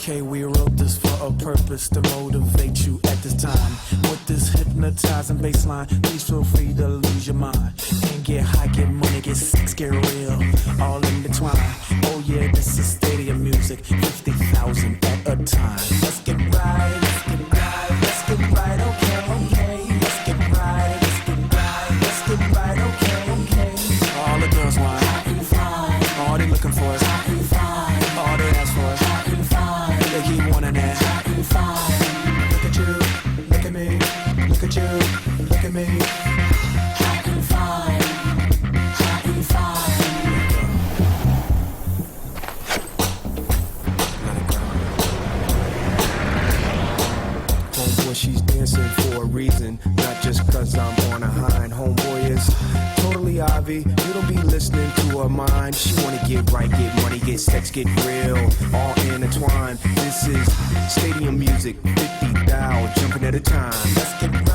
Okay, we wrote this for a purpose to motivate you at this time. With this hypnotizing baseline, please feel free to lose your mind. And get high, get money, get sex, get real, all in between. Oh yeah, this is stadium music, 50,000 at a time. Let's get right, let's get right, let's get right, okay, okay. Let's get right, let's get right, let's get right, okay, okay. All the girls want hot and fine. All they looking for is hot and fine. All they ask for is hot and fine. They keep wanting that hot and fine. Look at you, look at me, look at you, look at me. Hot and fine, hot and fine. Homeboy, she's dancing for a reason, not just cause I'm on a hind. Homeboy is totally Ivy, you don't be listening to her mind. She wanna get right, get money, get sex, get real, all intertwined. This is stadium music, 50 thou jumping at a time. Let's get